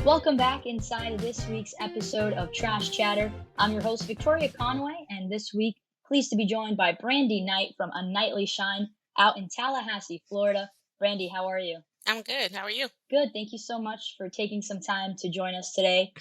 Welcome back inside of this week's episode of Trash Chatter. I'm your host, Victoria Conway, and this week, pleased to be joined by Brandi Knight from A Knightly Shine out in Tallahassee, Florida. Brandi, how are you? I'm good. How are you? Good. Thank you so much for taking some time to join us today.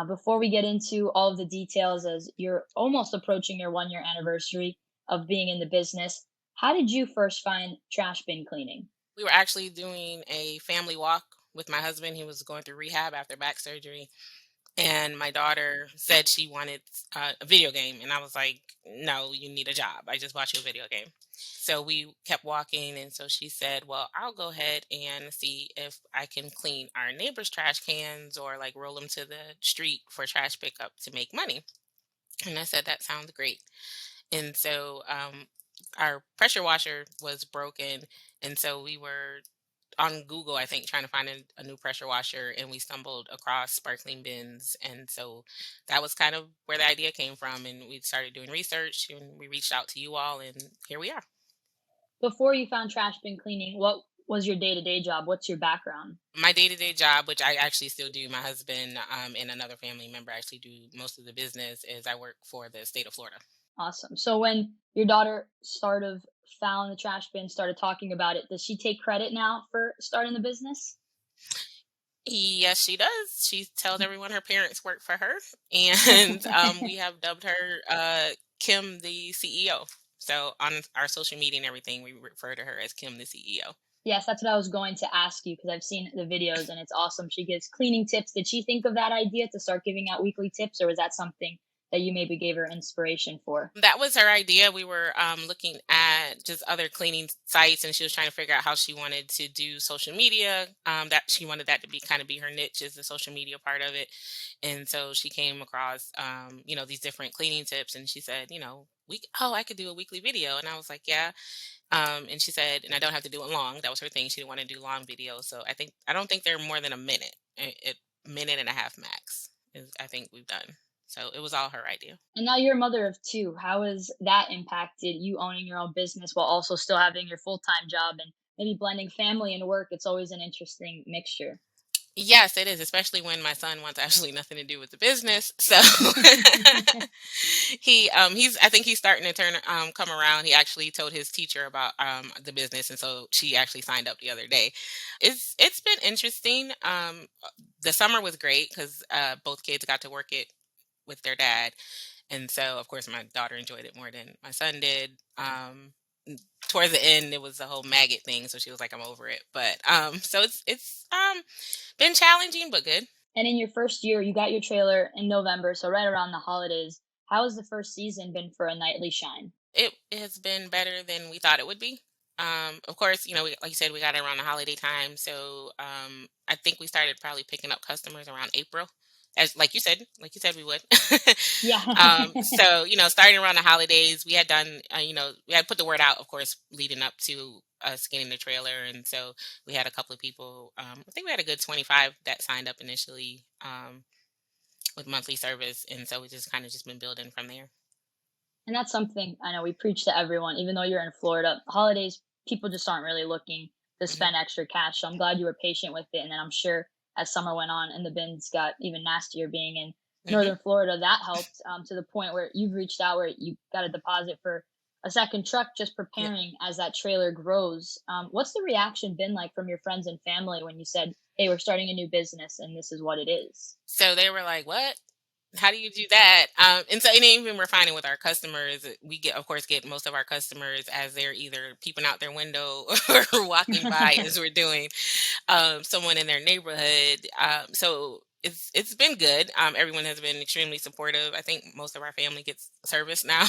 Before we get into all of the details, as you're almost approaching your 1 year anniversary of being in the business, how did you first find trash bin cleaning? We were actually doing a family walk with my husband. He was going through rehab after back surgery. And my daughter said she wanted a video game. And I was like, no, you need a job. I just bought you a video game. So we kept walking. And so she said, well, I'll go ahead and see if I can clean our neighbor's trash cans or like roll them to the street for trash pickup to make money. And I said, that sounds great. And so our pressure washer was broken. And so we were on Google, I think, trying to find a new pressure washer, and we stumbled across sparkling bins. And so that was kind of where the idea came from. And we started doing research and we reached out to you all, and here we are. Before you found trash bin cleaning, what was your day-to-day job? What's your background? My day to day job, which I actually still do, my husband and another family member actually do most of the business, is I work for the state of Florida. Awesome. So when your daughter sort of found the trash bin, started talking about it, does she take credit now for starting the business? Yes, she does. She tells everyone her parents work for her, and we have dubbed her Kim the CEO. So on our social media and everything, we refer to her as Kim the CEO. Yes, that's what I was going to ask you because I've seen the videos and it's awesome. She gives cleaning tips. Did she think of that idea to start giving out weekly tips, or was that something that you maybe gave her inspiration for? That was her idea. We were looking at just other cleaning sites, and she was trying to figure out how she wanted to do social media. That she wanted that to be kind of be her niche, is the social media part of it. And so she came across, these different cleaning tips, and she said, I could do a weekly video, and I was like, yeah. And she said, and I don't have to do it long. That was her thing. She didn't want to do long videos, so I don't think they're more than a minute, a minute and a half max. Is I think we've done. So it was all her idea. And now you're a mother of two. How has that impacted you owning your own business while also still having your full-time job and maybe blending family and work? It's always an interesting mixture. Yes, it is, especially when my son wants absolutely nothing to do with the business. So he's I think he's starting to turn come around. He actually told his teacher about the business, and so she actually signed up the other day. It's been interesting. The summer was great because both kids got to work it with their dad. And so, of course, my daughter enjoyed it more than my son did. Towards the end, it was the whole maggot thing, so she was like, "I'm over it." But so it's been challenging but good. And in your first year, you got your trailer in November, so right around the holidays. How has the first season been for A Nightly Shine? It has been better than we thought it would be. Of course, like you said, we got it around the holiday time, so I think we started probably picking up customers around April, as like you said we would. Yeah. So starting around the holidays, we had done, we had put the word out, of course, leading up to us getting the trailer, and so we had a couple of people. I think we had a good 25 that signed up initially with monthly service, and so we just kind of just been building from there. And that's something I know we preach to everyone, even though you're in Florida. Holidays, people just aren't really looking to Mhm. spend extra cash. So I'm glad you were patient with it. And then I'm sure as summer went on and the bins got even nastier being in Mhm. Northern Florida, that helped to the point where you've reached out where you got a deposit for a second truck just Yeah. preparing as that trailer grows. What's the reaction been like from your friends and family when you said, hey, we're starting a new business and this is what it is? So they were like, "What? How do you do that?" And so, and even we're finding with our customers, we get, of course, get most of our customers as they're either peeping out their window or walking by as we're doing someone in their neighborhood. So it's been good. Everyone has been extremely supportive. I think most of our family gets service now.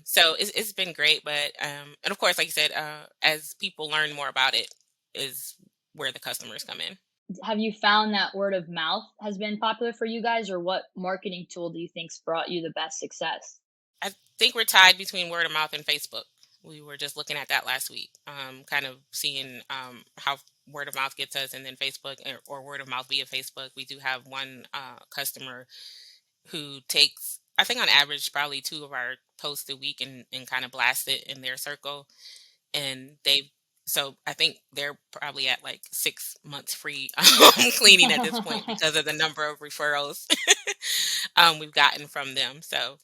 So it's been great. But and of course, like you said, as people learn more about it, is where the customers come in. Have you found that word of mouth has been popular for you guys, or what marketing tool do you think's brought you the best success? I think we're tied between word of mouth and Facebook. We were just looking at that last week, kind of seeing how word of mouth gets us, and then Facebook or word of mouth via Facebook. We do have one customer who takes, I think on average, probably two of our posts a week and kind of blast it in their circle. And they've So I think they're probably at like 6 months free cleaning at this point because of the number of referrals we've gotten from them. So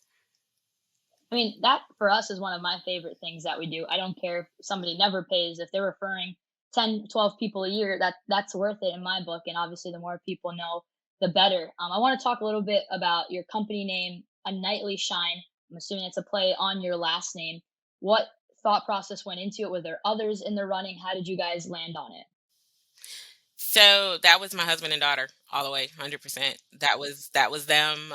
I mean, that for us is one of my favorite things that we do. I don't care if somebody never pays, if they're referring 10, 12 people a year, that's worth it in my book. And obviously the more people know, the better. I want to talk a little bit about your company name, A Knightly Shine. I'm assuming it's a play on your last name. What thought process went into it? Were there others in the running? How did you guys land on it? so that was my husband and daughter all the way, 100%. That was them.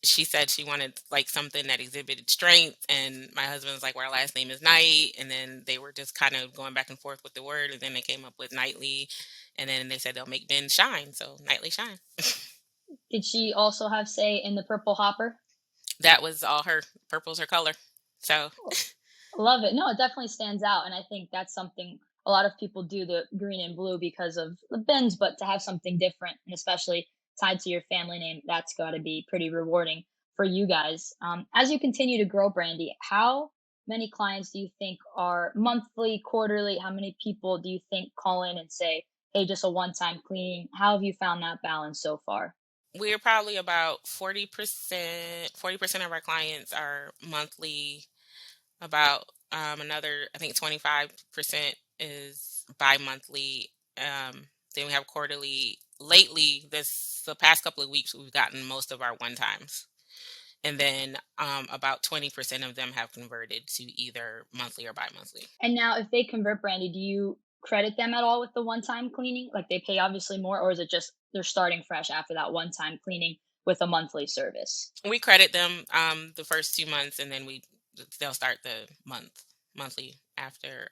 She said she wanted like something that exhibited strength, and my husband was like, "Well, our last name is Knight," and then they were just kind of going back and forth with the word, and then they came up with Nightly, and then they said they'll make Ben shine, so Nightly Shine. Did she also have say in the purple hopper? That was all her. Purple's her color. So Love it. No, it definitely stands out, and I think that's something a lot of people do the green and blue because of the bins, but to have something different and especially tied to your family name, that's got to be pretty rewarding for you guys. As you continue to grow, Brandy, how many clients do you think are monthly, quarterly? How many people do you think call in and say, "Hey, just a one-time cleaning"? How have you found that balance so far? we're probably about 40%. 40% of our clients are monthly. About another, I think 25% is bi-monthly. Then we have quarterly. Lately, the past couple of weeks, we've gotten most of our one times. And then about 20% of them have converted to either monthly or bi-monthly. And now if they convert, Brandy, do you credit them at all with the one-time cleaning? Like, they pay obviously more, or is it just they're starting fresh after that one-time cleaning with a monthly service? We credit them the first 2 months, and then they'll start the monthly after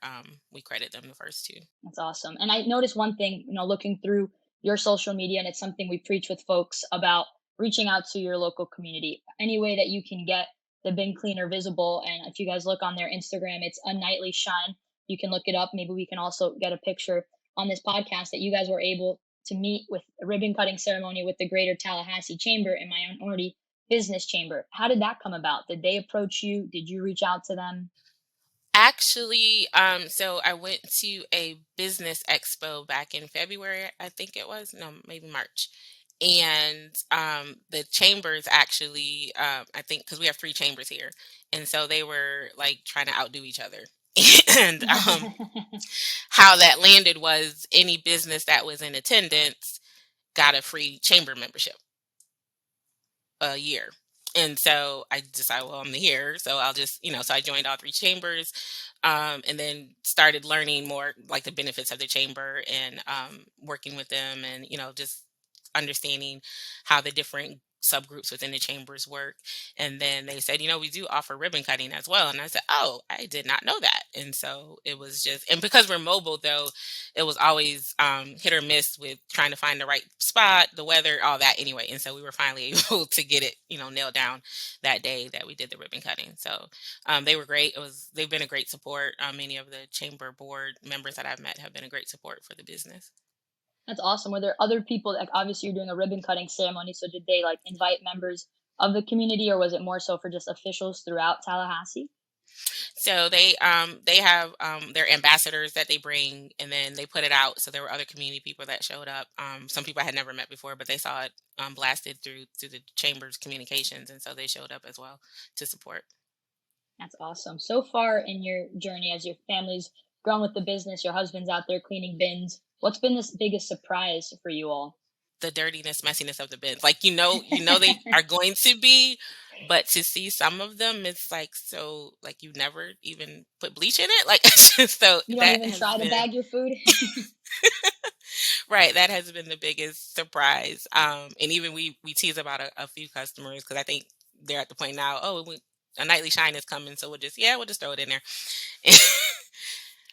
we credit them the first two. That's awesome. And I noticed one thing, looking through your social media, and it's something we preach with folks about reaching out to your local community. Any way that you can get the bin cleaner visible. And if you guys look on their Instagram, it's A Nightly Shine. You can look it up. Maybe we can also get a picture on this podcast that you guys were able to meet with a ribbon cutting ceremony with the Greater Tallahassee Chamber and Minority Business Chamber. How did that come about? Did they approach you? Did you reach out to them? Actually, so I went to a business expo back in February, I think it was. No, maybe March. And the chambers actually, I think, because we have three chambers here. And so they were like trying to outdo each other. And how that landed was any business that was in attendance got a free chamber membership a year. And so I decided, well, I'm here, so I'll just, so I joined all three chambers, and then started learning more like the benefits of the chamber and working with them, and just understanding how the different subgroups within the chambers work. And then they said, we do offer ribbon cutting as well. And I said, oh, I did not know that. And so it was just, and because we're mobile though, it was always hit or miss with trying to find the right spot, the weather, all that anyway. And so we were finally able to get it, nailed down that day that we did the ribbon cutting. So they were great. They've been a great support. Many of the chamber board members that I've met have been a great support for the business. That's awesome. Were there other people, like obviously you're doing a ribbon cutting ceremony, so did they like invite members of the community, or was it more so for just officials throughout Tallahassee? So they have their ambassadors that they bring, and then they put it out. So there were other community people that showed up. Some people I had never met before, but they saw it blasted through the chamber's communications, and so they showed up as well to support. That's awesome. So far in your journey as your family's grown with the business, your husband's out there cleaning bins. What's been the biggest surprise for you all? The dirtiness, messiness of the bins, like they are going to be, but to see some of them, it's like so like you never even put bleach in it, like so You don't that even has try to been bag your food? right. That has been the biggest surprise. And even we tease about a few customers because I think they're at the point now. Oh, a nightly shine is coming, so we'll just throw it in there.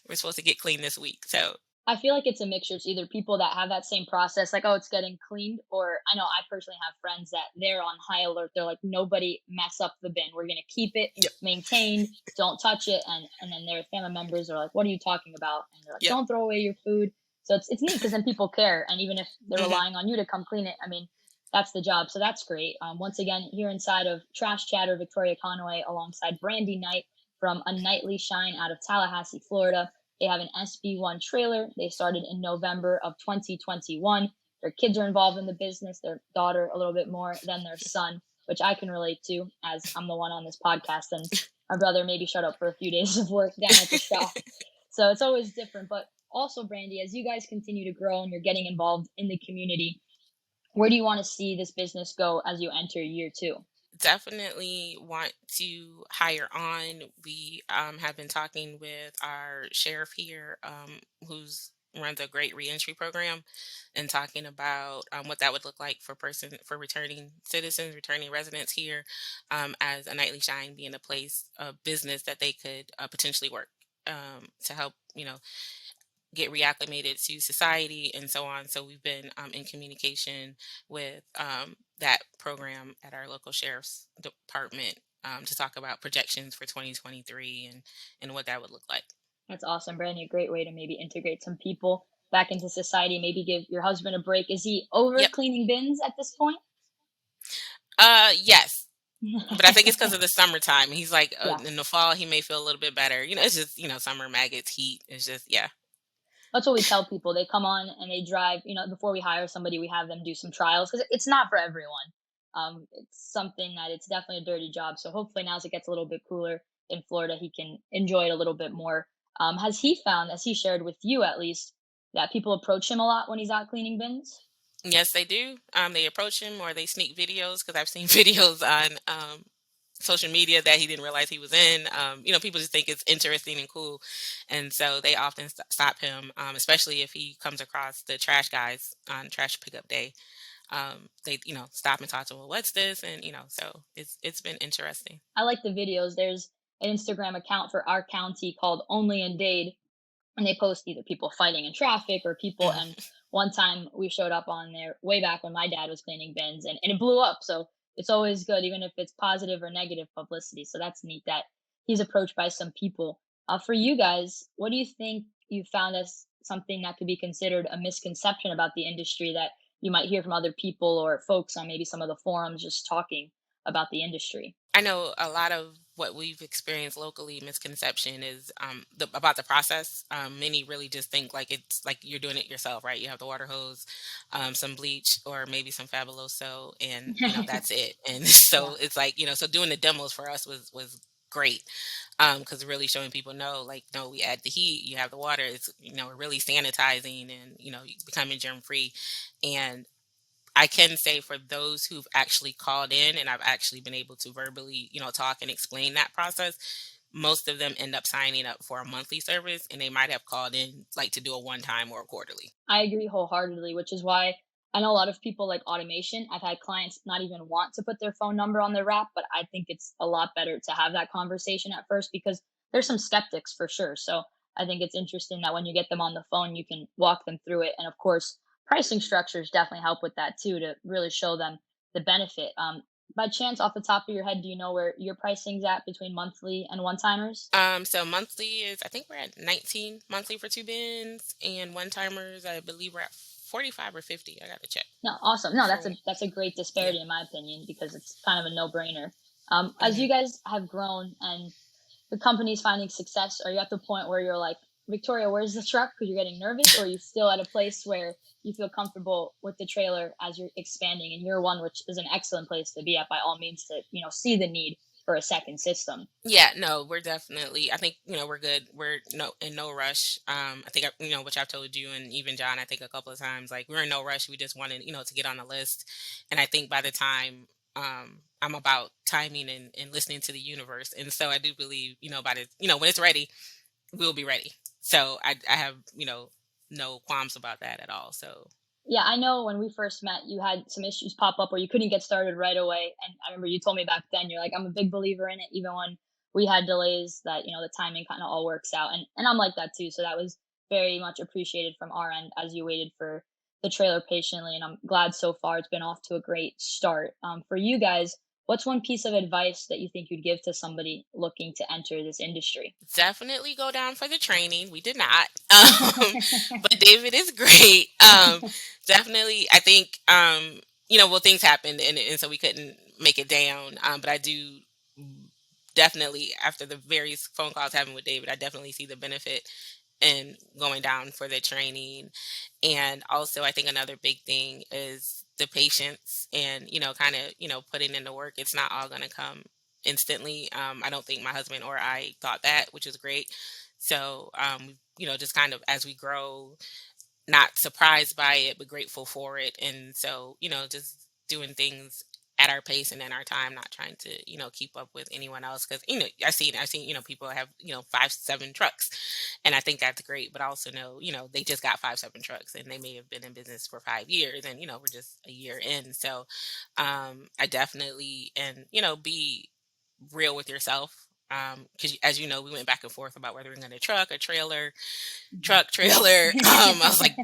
We're supposed to get clean this week, so I feel like it's a mixture. It's either people that have that same process, like, oh, it's getting cleaned, or I know I personally have friends that they're on high alert. They're like, nobody mess up the bin. We're gonna keep it yep, maintained. Don't touch it. And then their family members are like, what are you talking about? And they're like, yep. don't throw away your food. So it's neat because then people care, and even if they're Hmm. relying on you to come clean it, I mean, that's the job. So that's great. Once again, here inside of Trash Chatter, Victoria Conway alongside Brandi Knight from A Nightly Shine out of Tallahassee, Florida. They have an SB1 trailer. They started in November of 2021. Their kids are involved in the business, their daughter a little bit more than their son, which I can relate to as I'm the one on this podcast. And my brother maybe showed up for a few days of work down at the shop. So it's always different. But also, Brandy, as you guys continue to grow and you're getting involved in the community, where do you want to see this business go as you enter year two? Definitely want to hire on. We have been talking with our sheriff here, who's runs a great reentry program, and talking about what that would look like for returning citizens, returning residents here, as a nightly shine being a place, a business that they could potentially work to help get reacclimated to society and so on. So we've been in communication with that program at our local sheriff's department to talk about projections for 2023 and what that would look like. That's awesome, Brandy. A great way to maybe integrate some people back into society, maybe give your husband a break. Is he over Yep. cleaning bins at this point? Yes. But I think it's because of the summertime. He's like, in the Yes. fall, he may feel a little bit better. It's just, summer maggots, heat. It's just, yeah. That's what we tell people. They come on and they drive, before we hire somebody, we have them do some trials because it's not for everyone. It's something that it's definitely a dirty job. So hopefully now as it gets a little bit cooler in Florida, he can enjoy it a little bit more. Has he found, as he shared with you at least, that people approach him a lot when he's out cleaning bins? Yes, they do. They approach him or they sneak videos because I've seen videos on social media that he didn't realize he was in. People just think it's interesting and cool, and so they often stop him, especially if he comes across the trash guys on trash pickup day. They stop and talk to him. Well, what's this? And so it's been interesting. I like the videos. There's an Instagram account for our county called Only in Dade, and they post either people fighting in traffic or people. And Mhm. one time we showed up on there way back when my dad was cleaning bins, and it blew up. So it's always good, even if it's positive or negative publicity. So that's neat that he's approached by some people. For you guys, what do you think you found as something that could be considered a misconception about the industry that you might hear from other people or folks on maybe some of the forums just talking about the industry? I know a lot of what we've experienced locally misconception is about the process. Many really just think like it's like you're doing it yourself, right? You have the water hose, some bleach, or maybe some Fabuloso, and that's it. And Yeah, so it's like so doing the demos for us was great because really showing people no, like no, we add the heat, you have the water. It's we're really sanitizing and becoming germ free, and I can say for those who've actually called in and I've actually been able to verbally, talk and explain that process, most of them end up signing up for a monthly service and they might have called in like to do a one time or a quarterly. I agree wholeheartedly, which is why I know a lot of people like automation. I've had clients not even want to put their phone number on their wrap, but I think it's a lot better to have that conversation at first because there's some skeptics for sure. So I think it's interesting that when you get them on the phone, you can walk them through it. And of course, pricing structures definitely help with that too to really show them the benefit. By chance, off the top of your head, do you know where your pricing's at between monthly and one timers? So monthly is I think we're at 19 monthly for two bins and one timers I believe we're at 45 or 50. I got to check No, awesome. No, for that's a great yeah. disparity in my opinion because it's kind of a no-brainer. As Hmm. you guys have grown and the company's finding success, are you at the point where you're like, Victoria, where's the truck? Because you're getting nervous, or are you still at a place where you feel comfortable with the trailer as you're expanding in year one, which is an excellent place to be at by all means to see the need for a second system. Yeah, no, we're definitely. I think we're good. We're no in no rush. I think which I've told you and even John. I think a couple of times, like we're in no rush. We just wanted to get on the list, and I think by the time I'm about timing and listening to the universe, and so I do believe by the when it's ready, we'll be ready. So I have no qualms about that at all. So Yeah, I know when we first met, you had some issues pop up where you couldn't get started right away. And I remember you told me back then, you're like, I'm a big believer in it, even when we had delays, that, the timing kind of all works out. And I'm like that too. So that was very much appreciated from our end as you waited for the trailer patiently. And I'm glad so far it's been off to a great start. For you guys, what's one piece of advice that you think you'd give to somebody looking to enter this industry? definitely go down for the training. We did not, but David is great. Definitely, I think well, things happened, and so we couldn't make it down. But I do definitely, after the various phone calls having with David, I definitely see the benefit and going down for the training. And also, I think another big thing is the patience and, kind of, putting in the work. It's not all going to come instantly. I don't think my husband or I thought that, which is great. So, just kind of as we grow, not surprised by it, but grateful for it. And so, just doing things at our pace and in our time, not trying to, keep up with anyone else. Cause, I've seen, people have, 5, 7 trucks, and I think that's great. But I also know, they just got 5, 7 trucks and they may have been in business for 5 years, and, we're just a year in. So, I definitely, and, be real with yourself. Because as you know, we went back and forth about whether we're going to truck a trailer, Mhm. truck, Yeah. trailer. I was like,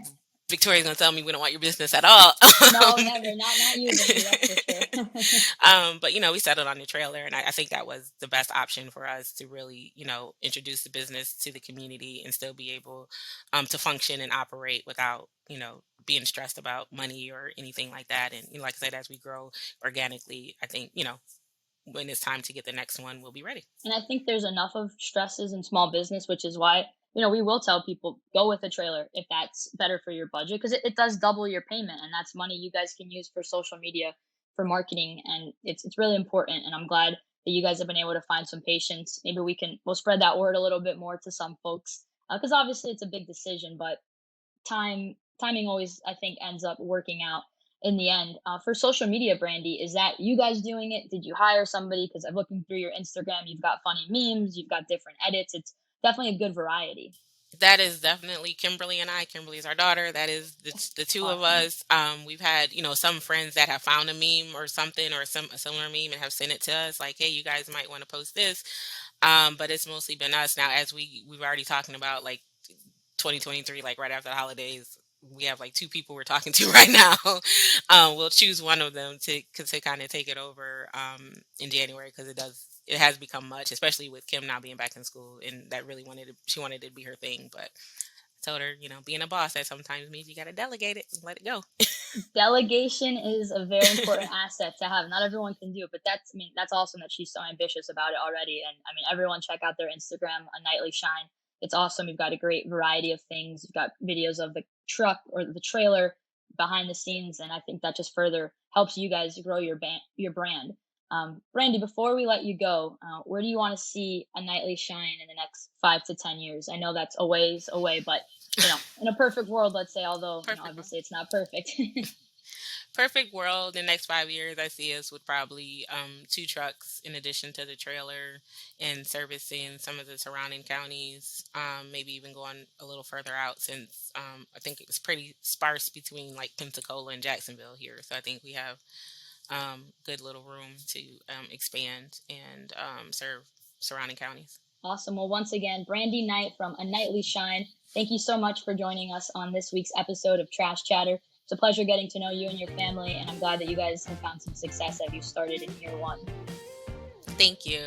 Victoria's gonna tell me we don't want your business at all. No, never. Not using me, that's for sure. But we settled on the trailer, and I think that was the best option for us to really, introduce the business to the community and still be able to function and operate without, being stressed about money or anything like that. And like I said, as we grow organically, I think when it's time to get the next one, we'll be ready. And I think there's enough of stresses in small business, which is why, we will tell people go with a trailer if that's better for your budget, because it does double your payment, and that's money you guys can use for social media, for marketing, and it's really important. And I'm glad that you guys have been able to find some patience. Maybe we'll spread that word a little bit more to some folks, because obviously it's a big decision, but timing always, I think, ends up working out in the end. For social media, Brandy, is that you guys doing it? Did you hire somebody? Because I'm looking through your Instagram, you've got funny memes, you've got different edits. It's definitely a good variety. That is definitely Kimberly and I. Kimberly is our daughter. That is the two of Awesome. us. We've had, some friends that have found a meme or something, or a similar meme, and have sent it to us like, hey, you guys might want to post this. But it's mostly been us. Now, as we were already talking about, like, 2023, like right after the holidays, we have like two people we're talking to right now. We'll choose one of them to kind of take it over in January, because it has become much, especially with Kim now being back in school, and that really she wanted it to be her thing. But I told her, being a boss, that sometimes means you got to delegate it and let it go. Delegation is a very important asset to have. Not everyone can do it, but that's awesome that she's so ambitious about it already. And I mean, everyone check out their Instagram, A Nightly Shine. It's awesome. You've got a great variety of things. You've got videos of the truck or the trailer behind the scenes, and I think that just further helps you guys grow your brand. Brandy, before we let you go, where do you want to see A Nightly Shine in the next 5 to 10 years? I know that's a ways away, but in a perfect world, let's say, although Perfect world. obviously it's not perfect. Perfect world. The next 5 years, I see us with probably 2 trucks in addition to the trailer, and servicing some of the surrounding counties. Maybe even going a little further out, since I think it was pretty sparse between like Pensacola and Jacksonville here. So I think we have good little room to expand and serve surrounding counties. Awesome. Well, once again, Brandi Knight from A Nightly Shine, thank you so much for joining us on this week's episode of Trash Chatter. It's a pleasure getting to know you and your family, and I'm glad that you guys have found some success as you started in year one. Thank you.